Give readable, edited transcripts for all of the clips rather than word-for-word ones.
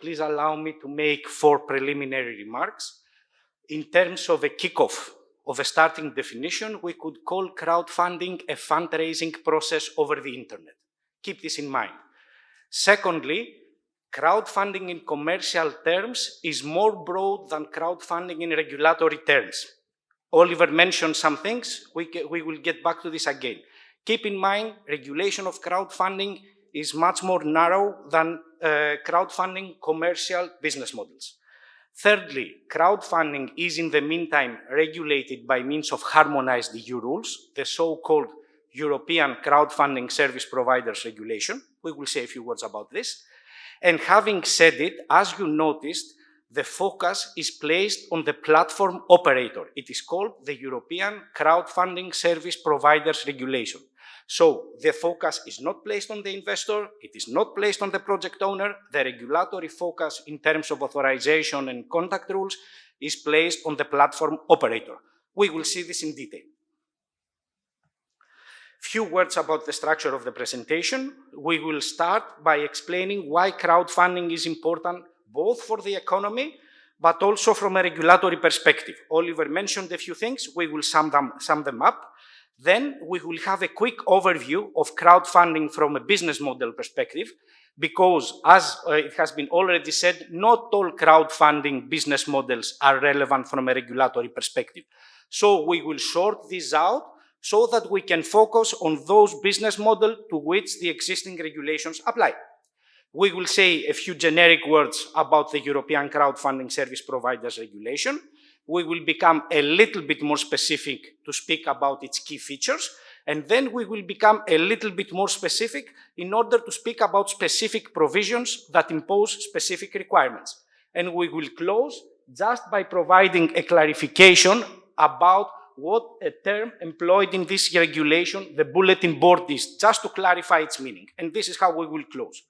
please allow me to make 4 preliminary remarks. In terms of a kickoff of a starting definition, we could call crowdfunding a fundraising process over the internet. Keep this in mind. Secondly, crowdfunding in commercial terms is more broad than crowdfunding in regulatory terms. Oliver mentioned some things. We will get back to this again. Keep in mind, regulation of crowdfunding is much more narrow than crowdfunding commercial business models. Thirdly, crowdfunding is in the meantime regulated by means of harmonized EU rules, the so-called European Crowdfunding Service Providers Regulation. We will say a few words about this. And having said it, as you noticed, the focus is placed on the platform operator. It is called the European Crowdfunding Service Providers Regulation. So the focus is not placed on the investor, it is not placed on the project owner. The regulatory focus in terms of authorization and contact rules is placed on the platform operator. We will see this in detail. Few words about the structure of the presentation. We will start by explaining why crowdfunding is important both for the economy but also from a regulatory perspective. Oliver mentioned a few things, we will sum them up. Then we will have a quick overview of crowdfunding from a business model perspective, because as it has been already said, not all crowdfunding business models are relevant from a regulatory perspective. So we will sort this out so that we can focus on those business models to which the existing regulations apply. We will say a few generic words about the European Crowdfunding Service Providers Regulation. We will become a little bit more specific to speak about its key features, and then we will become a little bit more specific in order to speak about specific provisions that impose specific requirements. And we will close just by providing a clarification about what a term employed in this regulation, the bulletin board, is, just to clarify its meaning. And this is how we will close.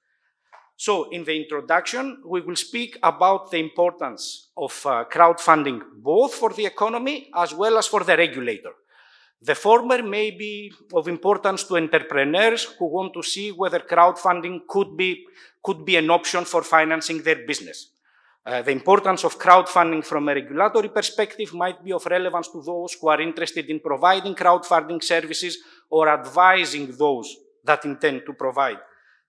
So in the introduction, we will speak about the importance of crowdfunding both for the economy as well as for the regulator. The former may be of importance to entrepreneurs who want to see whether crowdfunding could be an option for financing their business. The importance of crowdfunding from a regulatory perspective might be of relevance to those who are interested in providing crowdfunding services or advising those that intend to provide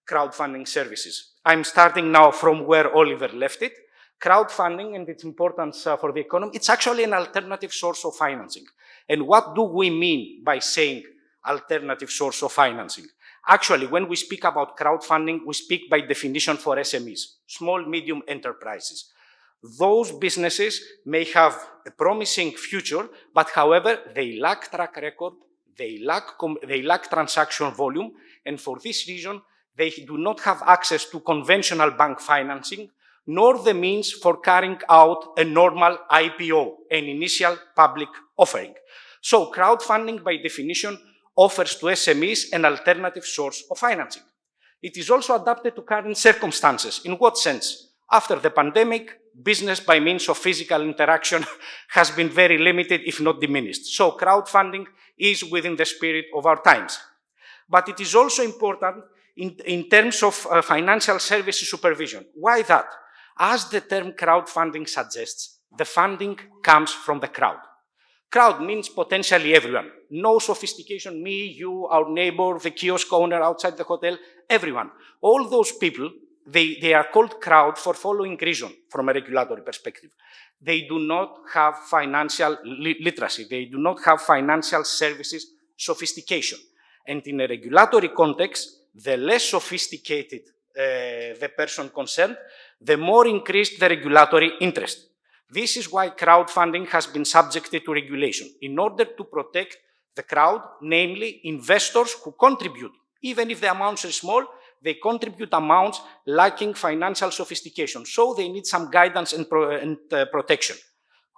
crowdfunding services. I'm starting now from where Oliver left it. Crowdfunding and its importance for the economy, it's actually an alternative source of financing. And what do we mean by saying alternative source of financing? Actually, when we speak about crowdfunding, we speak by definition for SMEs, small, medium enterprises. Those businesses may have a promising future, but however, they lack track record, they lack transaction volume, and for this reason, they do not have access to conventional bank financing, nor the means for carrying out a normal IPO, an initial public offering. So crowdfunding, by definition, offers to SMEs an alternative source of financing. It is also adapted to current circumstances. In what sense? After the pandemic, business by means of physical interaction has been very limited, if not diminished. So crowdfunding is within the spirit of our times. But it is also important in terms of financial services supervision. Why that? As the term crowdfunding suggests, the funding comes from the crowd. Crowd means potentially everyone. No sophistication, me, you, our neighbor, the kiosk owner outside the hotel, everyone. All those people, they are called crowd for following reason from a regulatory perspective. They do not have financial literacy. They do not have financial services sophistication. And in a regulatory context, the less sophisticated the person concerned, the more increased the regulatory interest. This is why crowdfunding has been subjected to regulation, in order to protect the crowd, namely investors who contribute. Even if the amounts are small, they contribute amounts lacking financial sophistication, so they need some guidance and protection.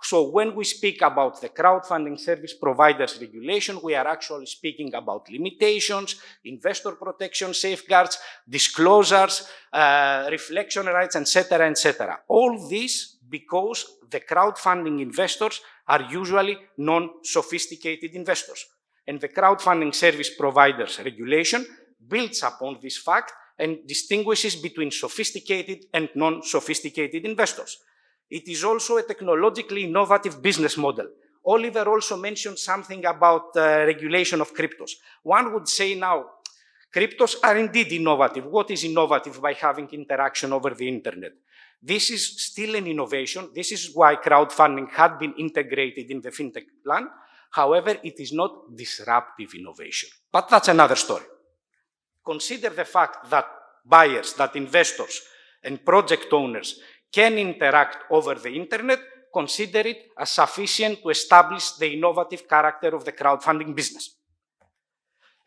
So when we speak about the crowdfunding service providers regulation, we are actually speaking about limitations, investor protection safeguards, disclosures, reflection rights, etc., etc. All this because the crowdfunding investors are usually non-sophisticated investors. And the crowdfunding service providers regulation builds upon this fact and distinguishes between sophisticated and non-sophisticated investors. It is also a technologically innovative business model. Oliver also mentioned something about regulation of cryptos. One would say now, cryptos are indeed innovative. What is innovative by having interaction over the internet? This is still an innovation. This is why crowdfunding had been integrated in the fintech plan. However, it is not disruptive innovation. But that's another story. Consider the fact that buyers, that investors and project owners can interact over the internet. Consider it as sufficient to establish the innovative character of the crowdfunding business.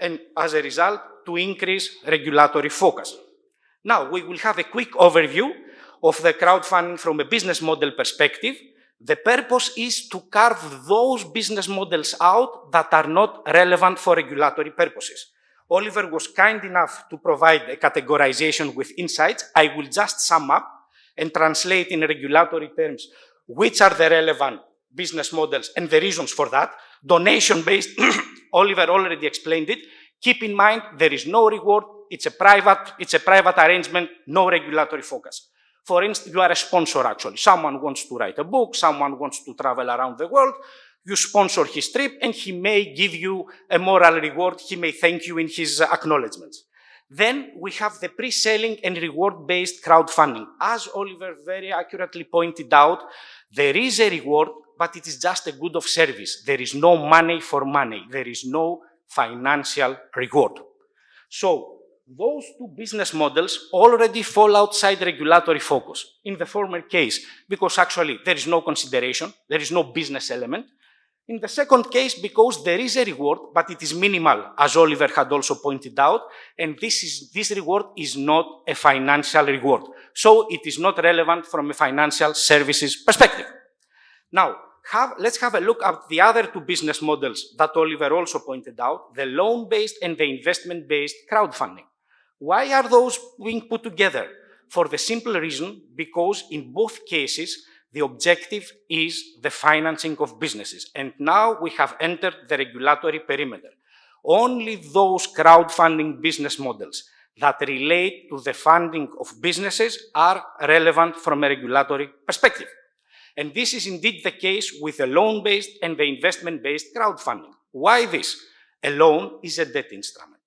And as a result, to increase regulatory focus. Now, we will have a quick overview of the crowdfunding from a business model perspective. The purpose is to carve those business models out that are not relevant for regulatory purposes. Oliver was kind enough to provide a categorization with insights. I will just sum up and translate in regulatory terms which are the relevant business models and the reasons for that. Donation-based, Oliver already explained it. Keep in mind, there is no reward. It's a private arrangement, no regulatory focus. For instance, you are a sponsor actually. Someone wants to write a book, someone wants to travel around the world. You sponsor his trip and he may give you a moral reward. He may thank you in his acknowledgements. Then we have the pre-selling and reward-based crowdfunding. As Oliver very accurately pointed out, there is a reward, but it is just a good of service. There is no money for money. There is no financial reward. So those two business models already fall outside regulatory focus. In the former case, because actually there is no consideration, there is no business element. In the second case, because there is a reward, but it is minimal, as Oliver had also pointed out, and this reward is not a financial reward. So it is not relevant from a financial services perspective. Now, let's have a look at the other two business models that Oliver also pointed out, the loan-based and the investment-based crowdfunding. Why are those being put together? For the simple reason, because in both cases, the objective is the financing of businesses. And now we have entered the regulatory perimeter. Only those crowdfunding business models that relate to the funding of businesses are relevant from a regulatory perspective. And this is indeed the case with the loan-based and the investment-based crowdfunding. Why this? A loan is a debt instrument.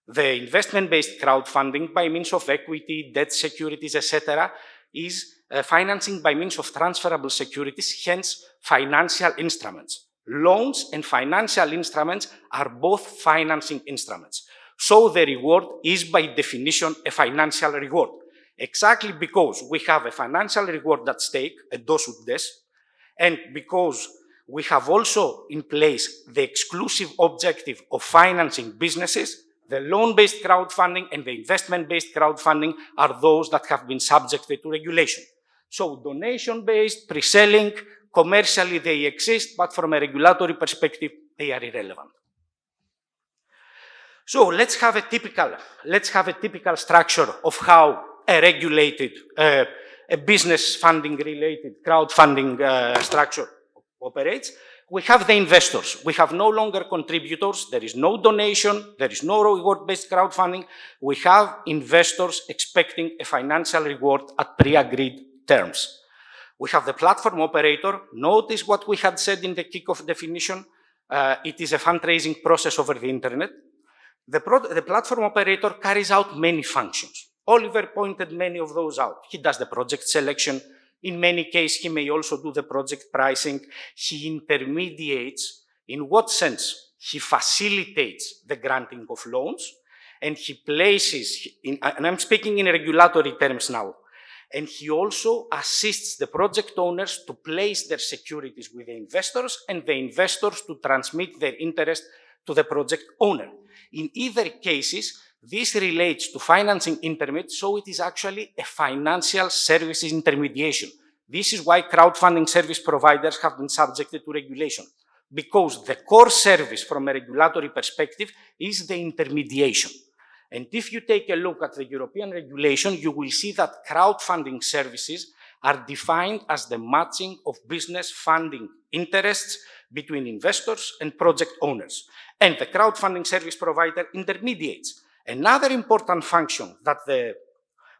The investment-based crowdfunding by means of equity, debt securities, etc., is financing by means of transferable securities, hence financial instruments. Loans and financial instruments are both financing instruments. So the reward is by definition a financial reward. Exactly because we have a financial reward at stake, a dos ut des, and because we have also in place the exclusive objective of financing businesses, the loan-based crowdfunding and the investment-based crowdfunding are those that have been subjected to regulation. So donation-based, pre-selling, commercially they exist, but from a regulatory perspective, they are irrelevant. So let's have a typical structure of how a regulated, a business funding-related crowdfunding structure operates. We have the investors. We have no longer contributors. There is no donation. There is no reward-based crowdfunding. We have investors expecting a financial reward at pre-agreed terms. We have the platform operator. Notice what we had said in the kickoff definition. It is a fundraising process over the internet. The platform operator carries out many functions. Oliver pointed many of those out. He does the project selection. In many cases, he may also do the project pricing. He intermediates. In what sense? He facilitates the granting of loans, and he places, and I'm speaking in regulatory terms now, and he also assists the project owners to place their securities with the investors and the investors to transmit their interest to the project owner. In either cases, this relates to financing intermediate, so it is actually a financial services intermediation. This is why crowdfunding service providers have been subjected to regulation, because the core service from a regulatory perspective is the intermediation. And if you take a look at the European regulation, you will see that crowdfunding services are defined as the matching of business funding interests between investors and project owners. And the crowdfunding service provider intermediates. Another important function that the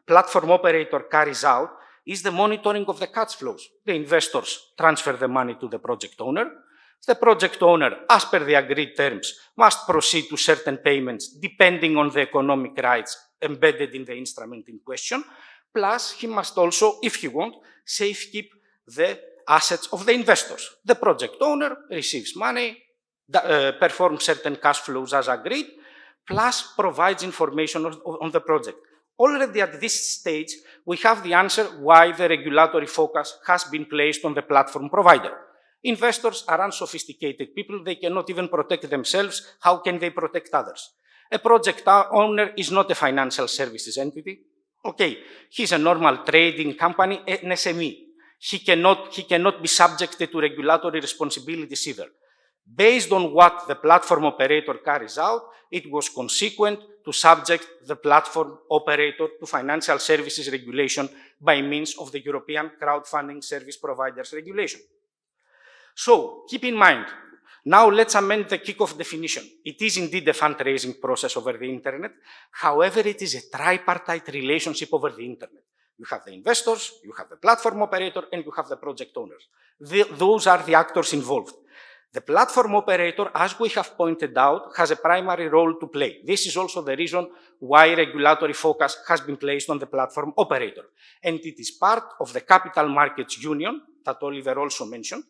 platform operator carries out is the monitoring of the cash flows. The investors transfer the money to the project owner. The project owner, as per the agreed terms, must proceed to certain payments depending on the economic rights embedded in the instrument in question. Plus, he must also, if he wants, safekeep the assets of the investors. The project owner receives money, performs certain cash flows as agreed, plus provides information on the project. Already at this stage, we have the answer why the regulatory focus has been placed on the platform provider. Investors are unsophisticated people. They cannot even protect themselves. How can they protect others? A project owner is not a financial services entity. Okay, he's a normal trading company, an SME. He cannot be subjected to regulatory responsibilities either. Based on what the platform operator carries out, it was consequent to subject the platform operator to financial services regulation by means of the European Crowdfunding Service Providers Regulation. So, keep in mind, now let's amend the kickoff definition. It is indeed a fundraising process over the internet. However, it is a tripartite relationship over the internet. You have the investors, you have the platform operator, and you have the project owners. Those are the actors involved. The platform operator, as we have pointed out, has a primary role to play. This is also the reason why regulatory focus has been placed on the platform operator. And it is part of the Capital Markets Union that Oliver also mentioned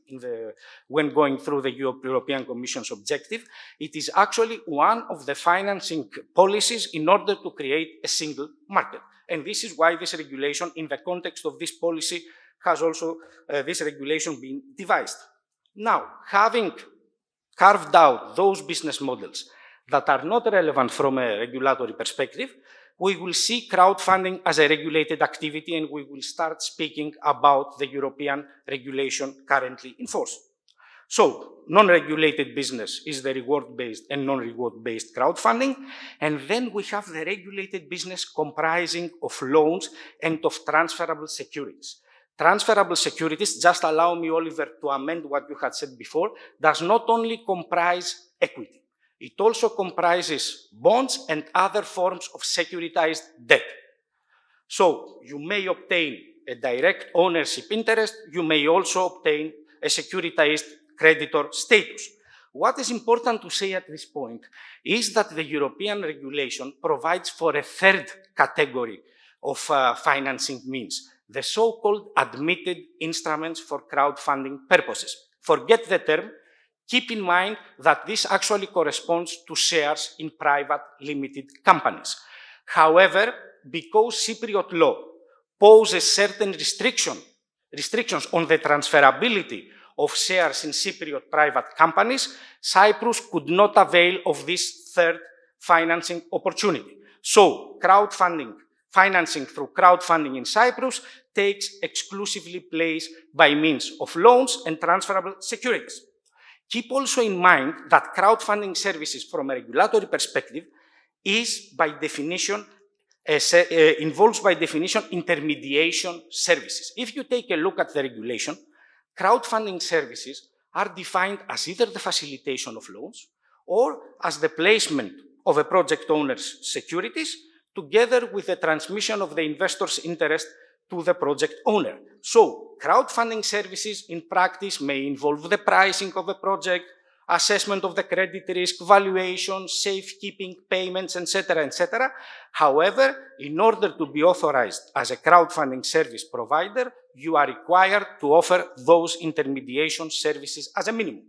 when going through the European Commission's objective. It is actually one of the financing policies in order to create a single market. And this is why this regulation, in the context of this policy, has also this regulation been devised. Now, having carved out those business models that are not relevant from a regulatory perspective, we will see crowdfunding as a regulated activity, and we will start speaking about the European regulation currently in force. So, non-regulated business is the reward-based and non-reward-based crowdfunding, and then we have the regulated business comprising of loans and of transferable securities. Transferable securities, just allow me, Oliver, to amend what you had said before, does not only comprise equity, it also comprises bonds and other forms of securitized debt. So you may obtain a direct ownership interest, you may also obtain a securitized creditor status. What is important to say at this point is that the European regulation provides for a third category of financing means, the so-called admitted instruments for crowdfunding purposes. Forget the term. Keep in mind that this actually corresponds to shares in private limited companies. However, because Cypriot law poses certain restrictions on the transferability of shares in Cypriot private companies, Cyprus could not avail of this third financing opportunity. So, financing through crowdfunding in Cyprus takes exclusively place by means of loans and transferable securities. Keep also in mind that crowdfunding services from a regulatory perspective is by definition, involves by definition intermediation services. If you take a look at the regulation, crowdfunding services are defined as either the facilitation of loans or as the placement of a project owner's securities together with the transmission of the investor's interest to the project owner. So, crowdfunding services in practice may involve the pricing of a project, assessment of the credit risk, valuation, safekeeping, payments, etc., etc. However, in order to be authorized as a crowdfunding service provider, you are required to offer those intermediation services as a minimum.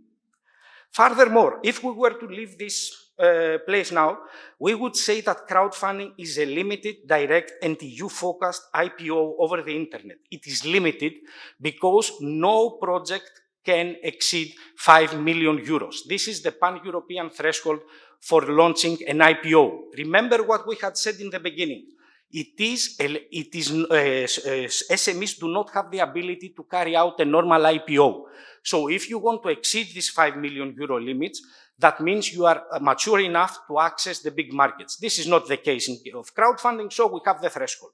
Furthermore, if we were to leave this place now, we would say that crowdfunding is a limited, direct, and EU-focused IPO over the internet. It is limited because no project can exceed 5 million euros. This is the pan-European threshold for launching an IPO. Remember what we had said in the beginning. SMEs do not have the ability to carry out a normal IPO. So if you want to exceed this 5 million euro limits, that means you are mature enough to access the big markets. This is not the case of crowdfunding, so we have the threshold.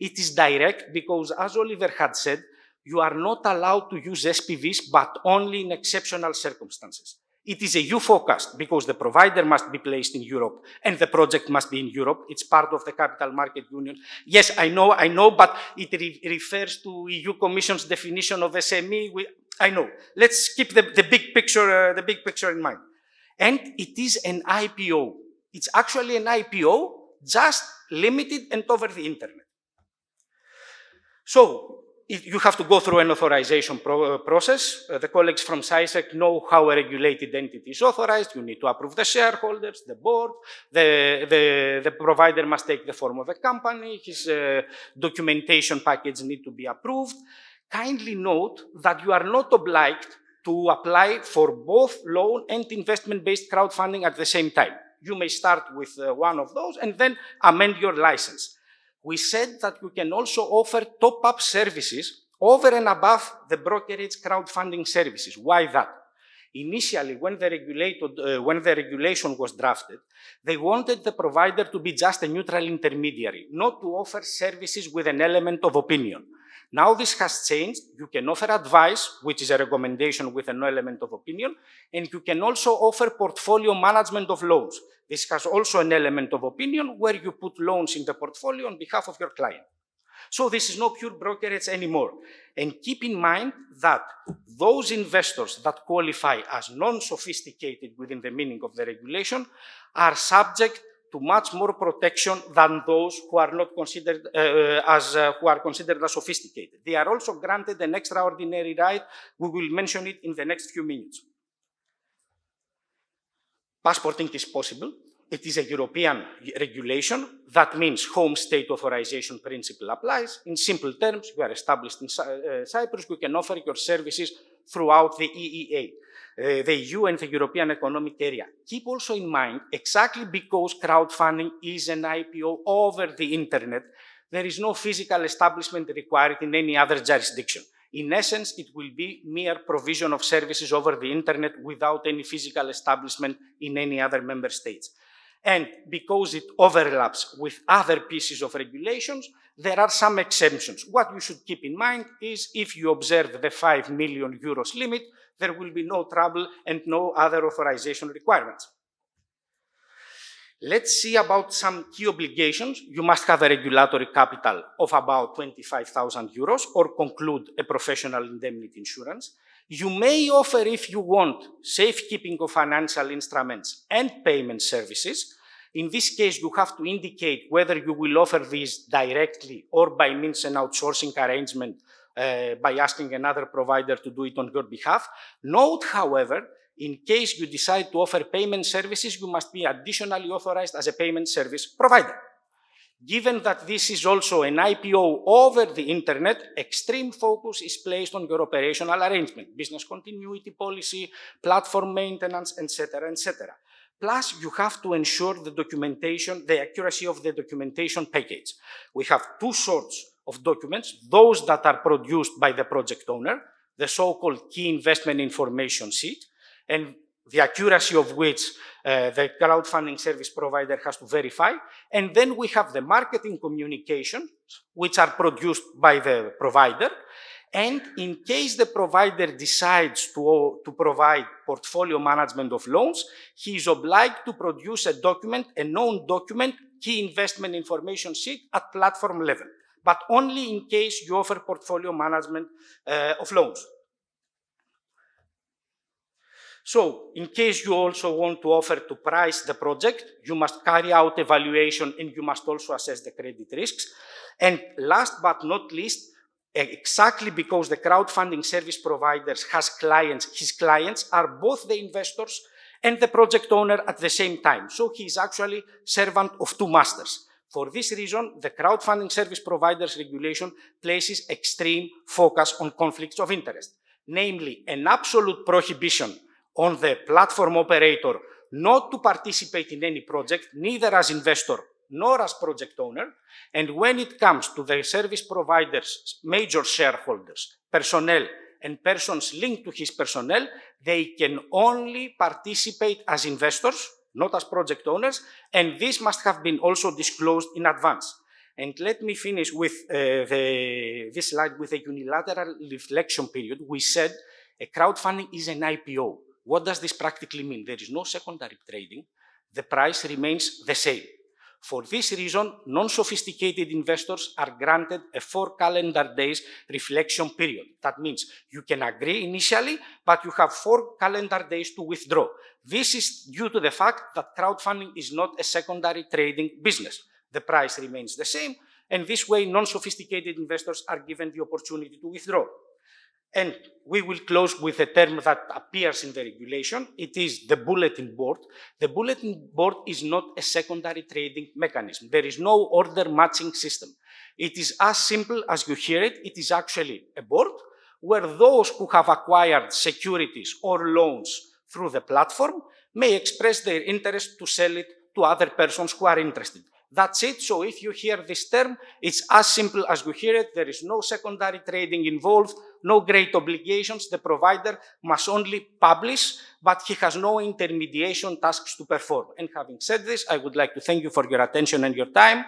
It is direct because, as Oliver had said, you are not allowed to use SPVs, but only in exceptional circumstances. It is EU-focused because the provider must be placed in Europe and the project must be in Europe. It's part of the Capital Market Union. Yes, I know, but it refers to EU Commission's definition of SME. I know. Let's keep the big picture in mind. And it is an IPO. It's actually an IPO, just limited and over the internet. So, you have to go through an authorization process. The colleagues from CISEC know how a regulated entity is authorized. You need to approve the shareholders, the board. The provider must take the form of a company. His documentation package needs to be approved. Kindly note that you are not obliged to apply for both loan and investment-based crowdfunding at the same time. You may start with one of those and then amend your license. We said that you can also offer top-up services over and above the brokerage crowdfunding services. Why that? Initially, when the regulation was drafted, they wanted the provider to be just a neutral intermediary, not to offer services with an element of opinion. Now this has changed. You can offer advice, which is a recommendation with an element of opinion, and you can also offer portfolio management of loans. This has also an element of opinion where you put loans in the portfolio on behalf of your client. So this is no pure brokerage anymore. And keep in mind that those investors that qualify as non-sophisticated within the meaning of the regulation are subject to much more protection than those who are not considered considered as sophisticated. They are also granted an extraordinary right. We will mention it in the next few minutes. Passporting is possible. It is a European regulation. That means home state authorization principle applies. In simple terms, you are established in Cyprus, you can offer your services throughout the EEA, the EU and the European Economic Area. Keep also in mind, exactly because crowdfunding is an IPO over the internet, there is no physical establishment required in any other jurisdiction. In essence, it will be mere provision of services over the internet without any physical establishment in any other member states. And because it overlaps with other pieces of regulations, there are some exemptions. What you should keep in mind is if you observe the 5 million euros limit, there will be no trouble and no other authorization requirements. Let's see about some key obligations. You must have a regulatory capital of about 25,000 euros or conclude a professional indemnity insurance. You may offer, if you want, safekeeping of financial instruments and payment services. In this case, you have to indicate whether you will offer these directly or by means an outsourcing arrangement by asking another provider to do it on your behalf. Note, however, in case you decide to offer payment services, you must be additionally authorized as a payment service provider. Given that this is also an IPO over the internet, extreme focus is placed on your operational arrangement, business continuity policy, platform maintenance, etc., etc. Plus, you have to ensure the documentation, the accuracy of the documentation package. We have two sorts of documents, those that are produced by the project owner, the so-called key investment information sheet, and the accuracy of which the crowdfunding service provider has to verify. And then we have the marketing communications, which are produced by the provider. And in case the provider decides to provide portfolio management of loans, he is obliged to produce a document, a known document, key investment information sheet at platform level, but only in case you offer portfolio management of loans. So, in case you also want to offer to price the project, you must carry out evaluation and you must also assess the credit risks. And last but not least, exactly because the crowdfunding service providers his clients are both the investors and the project owner at the same time. So he is actually servant of two masters. For this reason, the crowdfunding service providers regulation places extreme focus on conflicts of interest, namely an absolute prohibition on the platform operator not to participate in any project, neither as investor nor as project owner. And when it comes to the service provider's major shareholders, personnel, and persons linked to his personnel, they can only participate as investors, not as project owners, and this must have been also disclosed in advance. And let me finish with this slide with a unilateral reflection period. We said a crowdfunding is an IPO. What does this practically mean? There is no secondary trading. The price remains the same. For this reason, non-sophisticated investors are granted a 4 calendar days reflection period. That means you can agree initially, but you have 4 calendar days to withdraw. This is due to the fact that crowdfunding is not a secondary trading business. The price remains the same, and this way non-sophisticated investors are given the opportunity to withdraw. And we will close with a term that appears in the regulation. It is the bulletin board. The bulletin board is not a secondary trading mechanism. There is no order matching system. It is as simple as you hear it. It is actually a board where those who have acquired securities or loans through the platform may express their interest to sell it to other persons who are interested. That's it. So if you hear this term, it's as simple as you hear it. There is no secondary trading involved, no great obligations. The provider must only publish, but he has no intermediation tasks to perform. And having said this, I would like to thank you for your attention and your time.